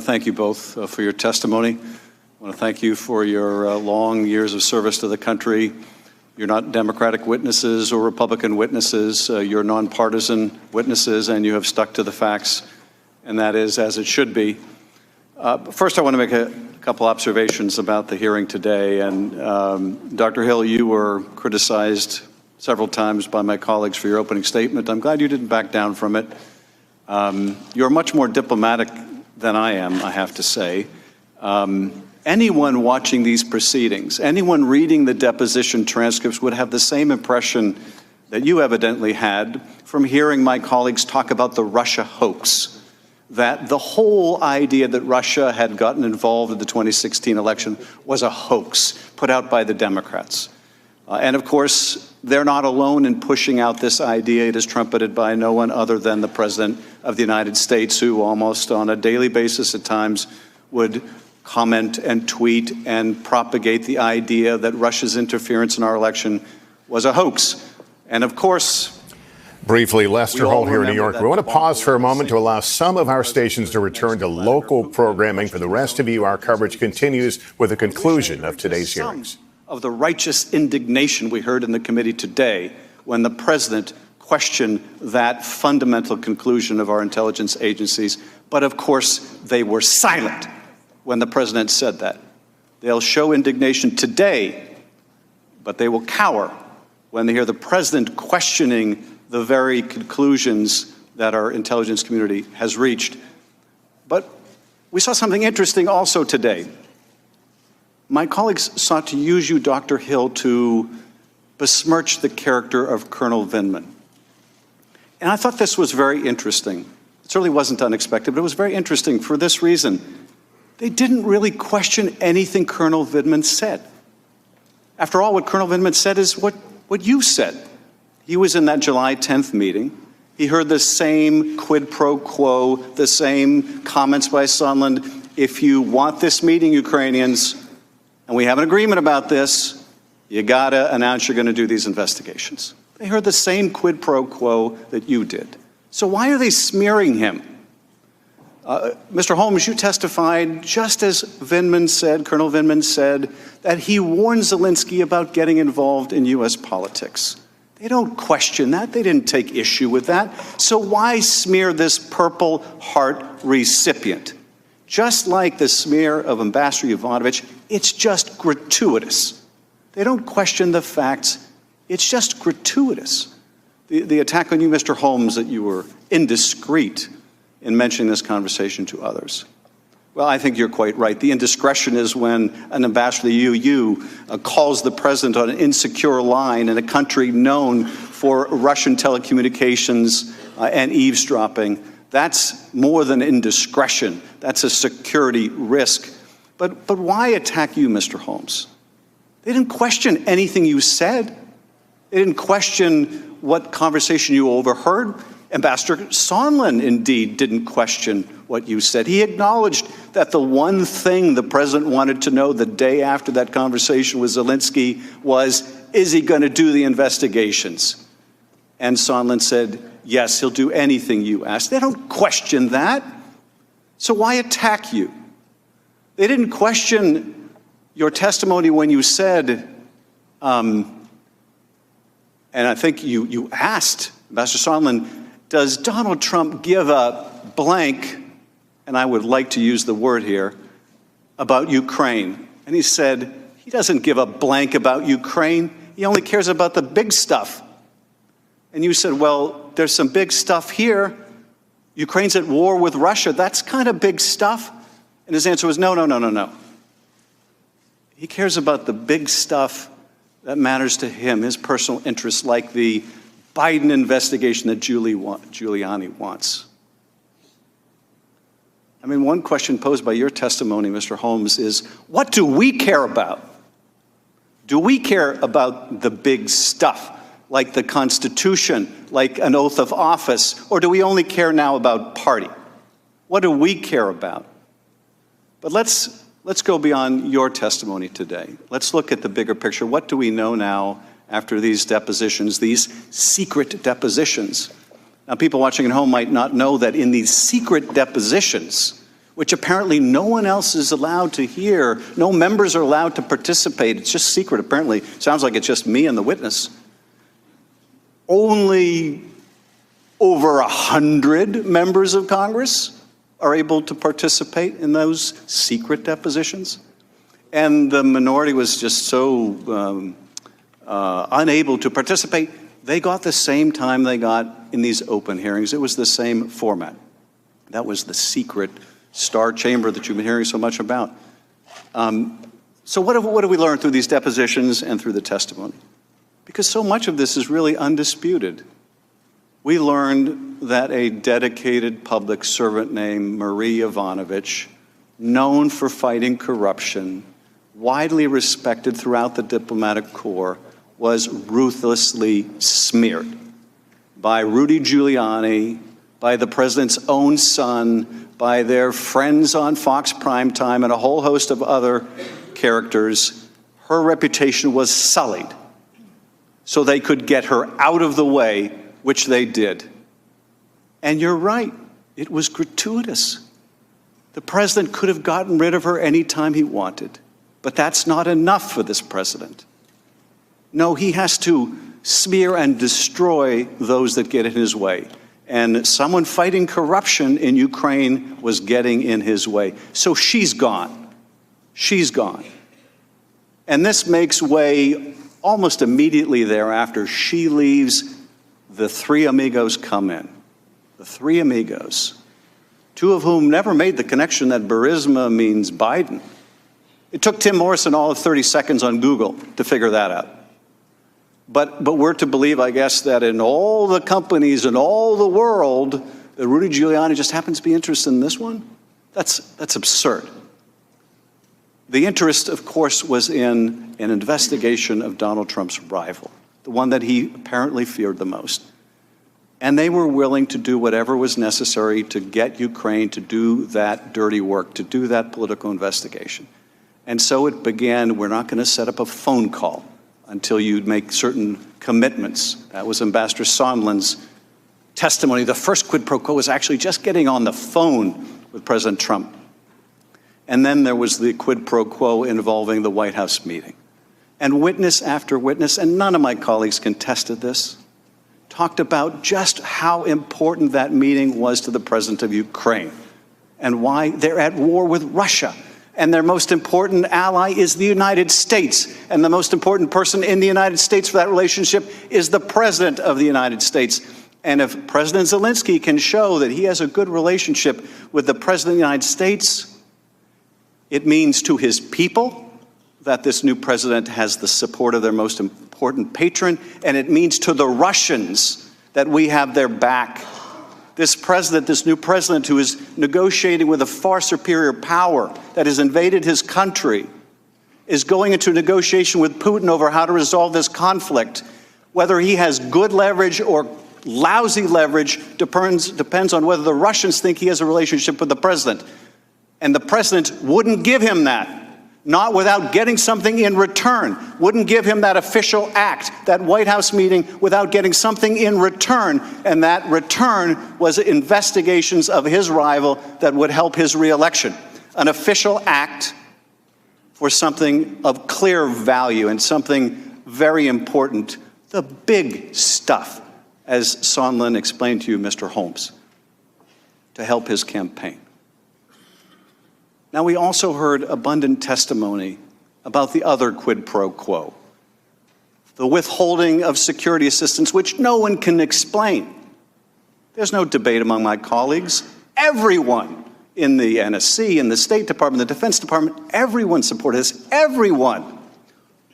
want to thank you both for your testimony. I want to thank you for your long years of service to the country. You're not Democratic witnesses or Republican witnesses. You're nonpartisan witnesses, and you have stuck to the facts, and that is as it should be. First, I want to make a couple observations about the hearing today. And Dr. Hale, you were criticized several times by my colleagues for your opening statement. I'm glad you didn't back down from it. You're much more diplomatic than I am, I have to say. Anyone watching these proceedings, anyone reading the deposition transcripts would have the same impression that you evidently had from hearing my colleagues talk about the Russia hoax, that the whole idea that Russia had gotten involved in the 2016 election was a hoax put out by the Democrats. And of course, they're not alone in pushing out this idea. It is trumpeted by no one other than the President of the United States, who almost on a daily basis at times would comment and tweet and propagate the idea that Russia's interference in our election was a hoax. And of course, briefly, Lester Holt here in New York. We want to pause for a moment to allow some of our stations to return to local programming. For the rest of you, our coverage continues with the conclusion of today's hearings. Of the righteous indignation we heard in the committee today when the president questioned that fundamental conclusion of our intelligence agencies. But of course, they were silent when the president said that. They'll show indignation today, but they will cower when they hear the president questioning the very conclusions that our intelligence community has reached. But we saw something interesting also today. My colleagues sought to use you, Dr. Hale, to besmirch the character of Colonel Vindman. And I thought this was very interesting. It certainly wasn't unexpected, but it was very interesting for this reason. They didn't really question anything Colonel Vindman said. After all, what Colonel Vindman said is what you said. He was in that July 10th meeting. He heard the same quid pro quo, the same comments by Sondland. If you want this meeting, Ukrainians, and we have an agreement about this, you gotta announce you're gonna do these investigations. They heard the same quid pro quo that you did. So why are they smearing him? Mr. Holmes, you testified just as Vindman said, Colonel Vindman said, that he warned Zelensky about getting involved in U.S. politics. They don't question that. They didn't take issue with that. So why smear this Purple Heart recipient? Just like the smear of Ambassador Yovanovitch, it's just gratuitous. They don't question the facts. It's just gratuitous. The attack on you, Mr. Holmes, that you were indiscreet in mentioning this conversation to others. Well, I think you're quite right. The indiscretion is when an ambassador to the EU calls the president on an insecure line in a country known for Russian telecommunications and eavesdropping. That's more than indiscretion. That's a security risk. But why attack you, Mr. Holmes? They didn't question anything you said. They didn't question what conversation you overheard. Ambassador Sondland, indeed, didn't question what you said. He acknowledged that the one thing the president wanted to know the day after that conversation with Zelensky was, is he going to do the investigations? And Sondland said, yes, he'll do anything you ask. They don't question that. So why attack you? They didn't question your testimony when you said, and I think you asked Ambassador Sondland, does Donald Trump give a blank, and I would like to use the word here, about Ukraine? And he said, he doesn't give a blank about Ukraine. He only cares about the big stuff. And you said, well, there's some big stuff here. Ukraine's at war with Russia. That's kind of big stuff. And his answer was, no, no, no, no, no. He cares about the big stuff that matters to him, his personal interests, like the Biden investigation that Giuliani wants. I mean, one question posed by your testimony, Mr. Holmes, is what do we care about? Do we care about the big stuff, like the Constitution, like an oath of office, or do we only care now about party? What do we care about? But let's go beyond your testimony today. Let's look at the bigger picture. What do we know now after these depositions, these secret depositions? Now, people watching at home might not know that in these secret depositions, which apparently no one else is allowed to hear. No members are allowed to participate. It's just secret, apparently. Sounds like it's just me and the witness. Only over 100 members of Congress are able to participate in those secret depositions. And the minority was just so unable to participate. They got the same time they got in these open hearings. It was the same format. That was the secret star chamber that you've been hearing so much about. So what have we learned through these depositions and through the testimony? Because so much of this is really undisputed. We learned that a dedicated public servant named Marie Yovanovitch, known for fighting corruption, widely respected throughout the diplomatic corps, was ruthlessly smeared by Rudy Giuliani, by the president's own son, by their friends on Fox Primetime, and a whole host of other characters. Her reputation was sullied so they could get her out of the way, which they did. And you're right, it was gratuitous. The president could have gotten rid of her anytime he wanted, but that's not enough for this president. No, he has to smear and destroy those that get in his way. And someone fighting corruption in Ukraine was getting in his way. So she's gone. She's gone. And this makes way almost immediately thereafter. She leaves, the three amigos come in. The three amigos, two of whom never made the connection that Burisma means Biden. It took Tim Morrison all of 30 seconds on Google to figure that out. But we're to believe, I guess, that in all the companies in all the world, that Rudy Giuliani just happens to be interested in this one? That's absurd. The interest, of course, was in an investigation of Donald Trump's rival, the one that he apparently feared the most. And they were willing to do whatever was necessary to get Ukraine to do that dirty work, to do that political investigation. And so it began. We're not going to set up a phone call until you make certain commitments. That was Ambassador Sondland's testimony. The first quid pro quo was actually just getting on the phone with President Trump. And then there was the quid pro quo involving the White House meeting. And witness after witness, and none of my colleagues contested this, talked about just how important that meeting was to the president of Ukraine and why they're at war with Russia. And their most important ally is the United States. And the most important person in the United States for that relationship is the President of the United States. And if President Zelensky can show that he has a good relationship with the President of the United States, it means to his people that this new president has the support of their most important patron. And it means to the Russians that we have their back. This president, this new president who is negotiating with a far superior power that has invaded his country, is going into a negotiation with Putin over how to resolve this conflict. Whether he has good leverage or lousy leverage depends on whether the Russians think he has a relationship with the president. And the president wouldn't give him that. Not without getting something in return. Wouldn't give him that official act, that White House meeting, without getting something in return. And that return was investigations of his rival that would help his reelection. An official act for something of clear value and something very important. The big stuff, as Sondland explained to you, Mr. Holmes, to help his campaign. Now, we also heard abundant testimony about the other quid pro quo, the withholding of security assistance, which no one can explain. There's no debate among my colleagues. Everyone in the NSC, in the State Department, the Defense Department, everyone supported this. Everyone.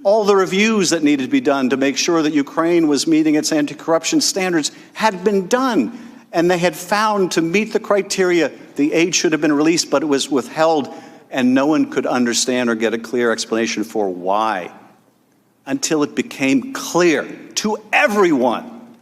All the reviews that needed to be done to make sure that Ukraine was meeting its anti-corruption standards had been done. And they had found, to meet the criteria, the aid should have been released, but it was withheld, and no one could understand or get a clear explanation for why, until it became clear to everyone.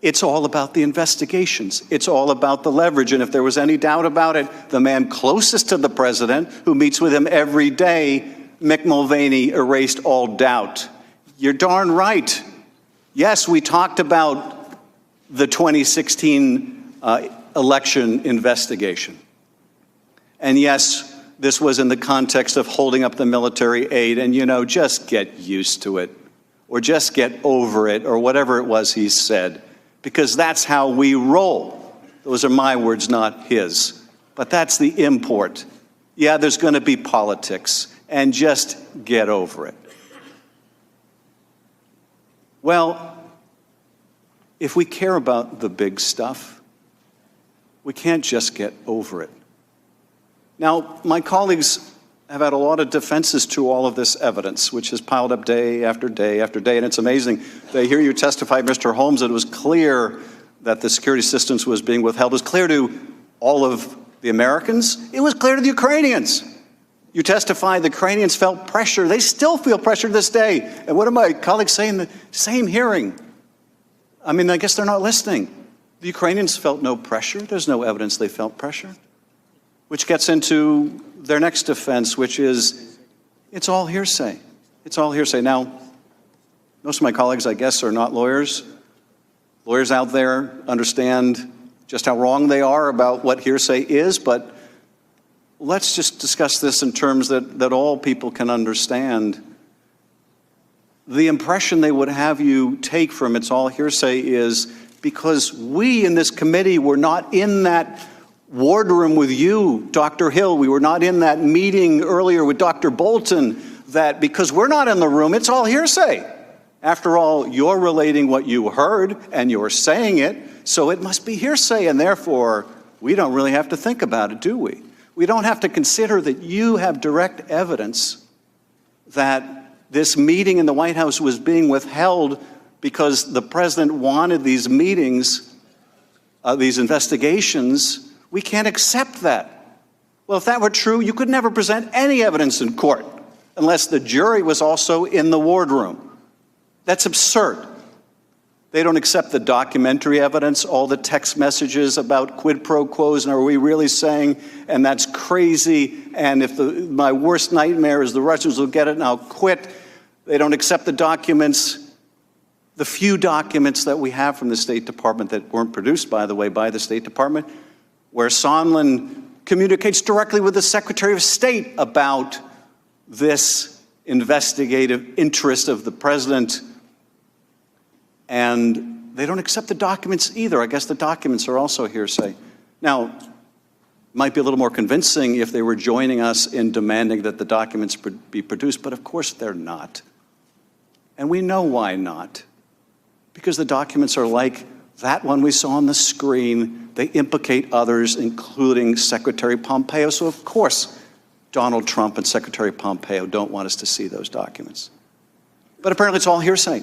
It's all about the investigations. It's all about the leverage. And if there was any doubt about it, the man closest to the president, who meets with him every day, Mick Mulvaney, erased all doubt. You're darn right. Yes, we talked about the 2016 election investigation. And yes, this was in the context of holding up the military aid, and just get used to it, or just get over it, or whatever it was he said, because that's how we roll. Those are my words, not his. But that's the import. Yeah, there's going to be politics, and just get over it. Well, if we care about the big stuff, we can't just get over it. Now, my colleagues have had a lot of defenses to all of this evidence, which has piled up day after day after day, and it's amazing. They hear you testify, Mr. Holmes, that it was clear that the security assistance was being withheld. It was clear to all of the Americans. It was clear to the Ukrainians. You testified the Ukrainians felt pressure. They still feel pressure to this day. And what did my colleagues say in the same hearing? I mean, I guess they're not listening. The Ukrainians felt no pressure. There's no evidence they felt pressure. Which gets into their next defense, which is, it's all hearsay. It's all hearsay. Now, most of my colleagues, I guess, are not lawyers. Lawyers out there understand just how wrong they are about what hearsay is, but let's just discuss this in terms that all people can understand. The impression they would have you take from it's all hearsay is because we in this committee were not in that wardroom with you, Dr. Hale. We were not in that meeting earlier with Dr. Bolton, that because we're not in the room, it's all hearsay. After all, you're relating what you heard and you're saying it, so it must be hearsay, and therefore, we don't really have to think about it, do we? We don't have to consider that you have direct evidence that this meeting in the White House was being withheld because the president wanted these meetings, these investigations. We can't accept that. Well, if that were true, you could never present any evidence in court unless the jury was also in the wardroom. That's absurd. They don't accept the documentary evidence, all the text messages about quid pro quos, and are we really saying, and that's crazy, and if my worst nightmare is the Russians will get it and I'll quit. They don't accept the documents, the few documents that we have from the State Department that weren't produced, by the way, by the State Department, where Sondland communicates directly with the Secretary of State about this investigative interest of the president. And they don't accept the documents either. I guess the documents are also hearsay. Now, it might be a little more convincing if they were joining us in demanding that the documents be produced, but of course they're not. And we know why not. Because the documents are like that one we saw on the screen. They implicate others, including Secretary Pompeo. So of course, Donald Trump and Secretary Pompeo don't want us to see those documents. But apparently it's all hearsay.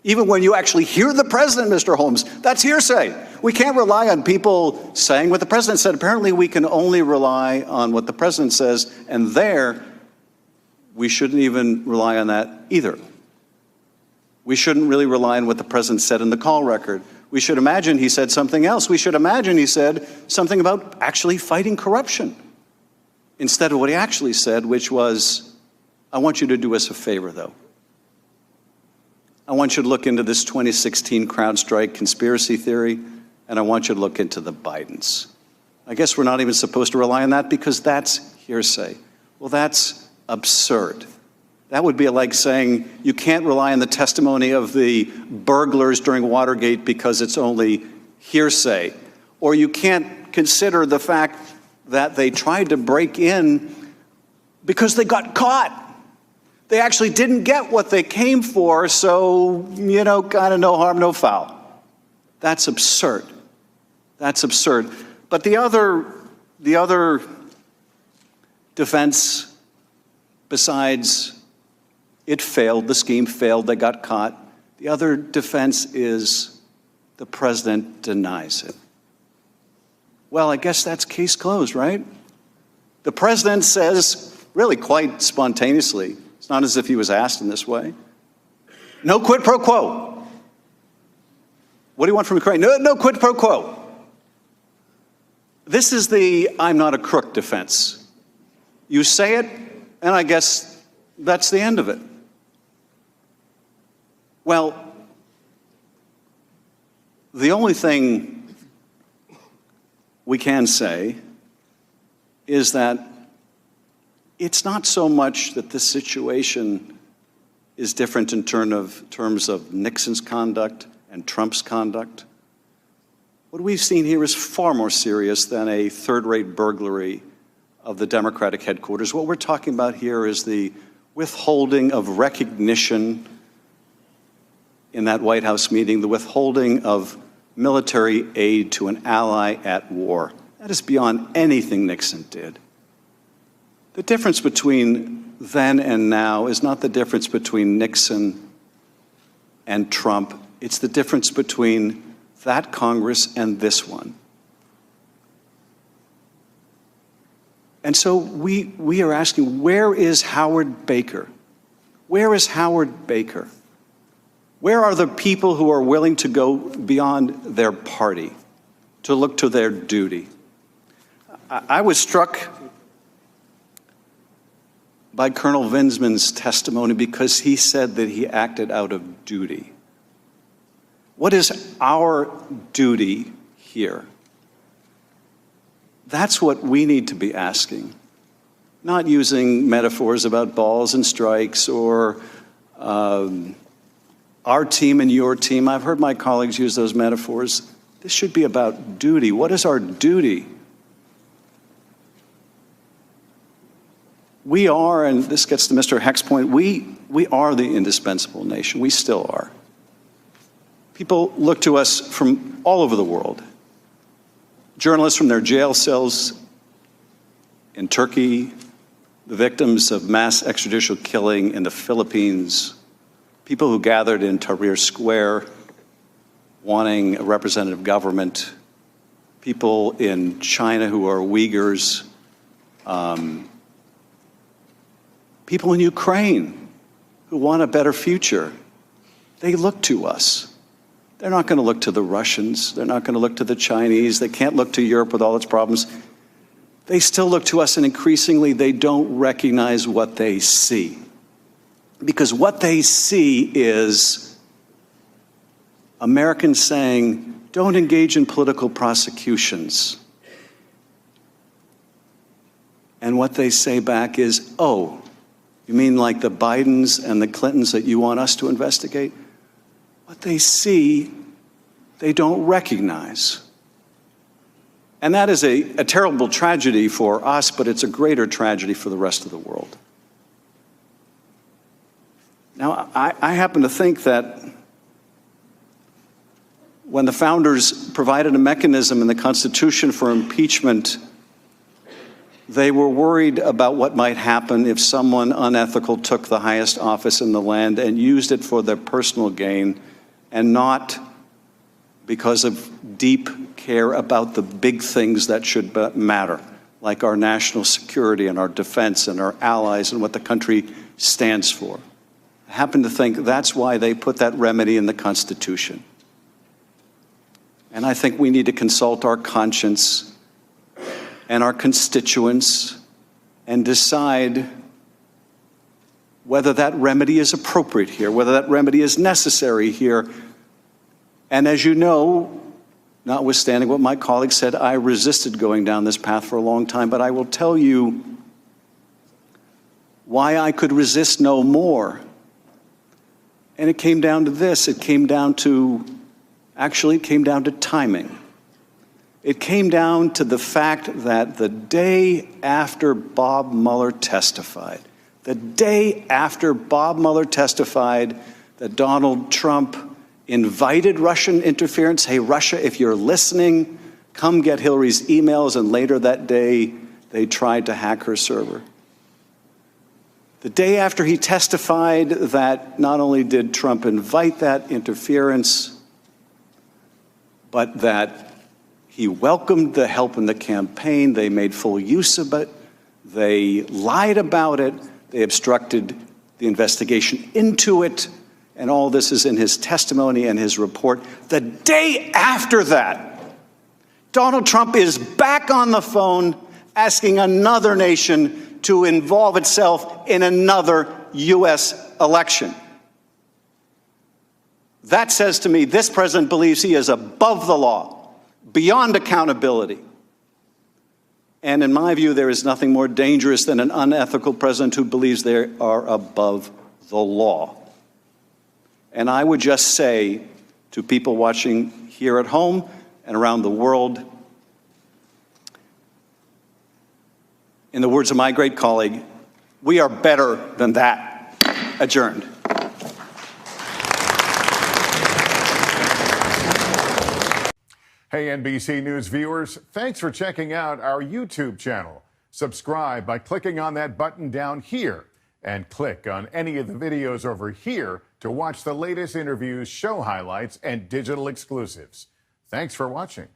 Even when you actually hear the president, Mr. Holmes, that's hearsay. We can't rely on people saying what the president said. Apparently we can only rely on what the president says, and there, we shouldn't even rely on that either. We shouldn't really rely on what the president said in the call record. We should imagine he said something else. We should imagine he said something about actually fighting corruption, instead of what he actually said, which was, I want you to do us a favor, though. I want you to look into this 2016 CrowdStrike conspiracy theory, and I want you to look into the Bidens. I guess we're not even supposed to rely on that because that's hearsay. Well, that's absurd. That would be like saying you can't rely on the testimony of the burglars during Watergate because it's only hearsay. Or you can't consider the fact that they tried to break in because they got caught. They actually didn't get what they came for, so, kind of no harm, no foul. That's absurd. That's absurd. But the other defense, besides it failed, the scheme failed, they got caught, the other defense is the president denies it. Well, I guess that's case closed, right? The president says, really quite spontaneously, it's not as if he was asked in this way, no quid pro quo. What do you want from Ukraine? No quid pro quo. This is the I'm not a crook defense. You say it, and I guess that's the end of it. Well, the only thing we can say is that it's not so much that this situation is different in terms of Nixon's conduct and Trump's conduct. What we've seen here is far more serious than a third-rate burglary of the Democratic headquarters. What we're talking about here is the withholding of recognition in that White House meeting, the withholding of military aid to an ally at war. That is beyond anything Nixon did. The difference between then and now is not the difference between Nixon and Trump. It's the difference between that Congress and this one. And so we are asking, where is Howard Baker? Where is Howard Baker? Where are the people who are willing to go beyond their party, to look to their duty? I was struck by Colonel Vinsman's testimony because he said that he acted out of duty. What is our duty here? That's what we need to be asking, not using metaphors about balls and strikes or our team and your team. I've heard my colleagues use those metaphors. This should be about duty. What is our duty? We are, and this gets to Mr. Heck's point, we are the indispensable nation. We still are. People look to us from all over the world. Journalists from their jail cells in Turkey, the victims of mass extrajudicial killing in the Philippines, people who gathered in Tahrir Square wanting a representative government, people in China who are Uyghurs, people in Ukraine who want a better future. They look to us. They're not going to look to the Russians. They're not going to look to the Chinese. They can't look to Europe with all its problems. They still look to us, and increasingly they don't recognize what they see. Because what they see is Americans saying, don't engage in political prosecutions. And what they say back is, oh, you mean like the Bidens and the Clintons that you want us to investigate? What they see, they don't recognize. And that is a terrible tragedy for us, but it's a greater tragedy for the rest of the world. Now, I happen to think that when the founders provided a mechanism in the Constitution for impeachment, they were worried about what might happen if someone unethical took the highest office in the land and used it for their personal gain and not because of deep care about the big things that should matter, like our national security and our defense and our allies and what the country stands for. I happen to think that's why they put that remedy in the Constitution. And I think we need to consult our conscience and our constituents and decide whether that remedy is appropriate here, whether that remedy is necessary here. And as you know, notwithstanding what my colleague said, I resisted going down this path for a long time, but I will tell you why I could resist no more. And it came down to this. It came down to timing. It came down to the fact that the day after Bob Mueller testified, that Donald Trump invited Russian interference. Hey, Russia, if you're listening, come get Hillary's emails. And later that day, they tried to hack her server. The day after he testified that not only did Trump invite that interference, but that he welcomed the help in the campaign, they made full use of it, they lied about it, they obstructed the investigation into it, and all this is in his testimony and his report. The day after that, Donald Trump is back on the phone asking another nation to involve itself in another U.S. election. That says to me, this president believes he is above the law, beyond accountability. And in my view, there is nothing more dangerous than an unethical president who believes they are above the law. And I would just say to people watching here at home and around the world, in the words of my great colleague, we are better than that. Adjourned. Hey, NBC News viewers, thanks for checking out our YouTube channel. Subscribe by clicking on that button down here and click on any of the videos over here to watch the latest interviews, show highlights, and digital exclusives. Thanks for watching.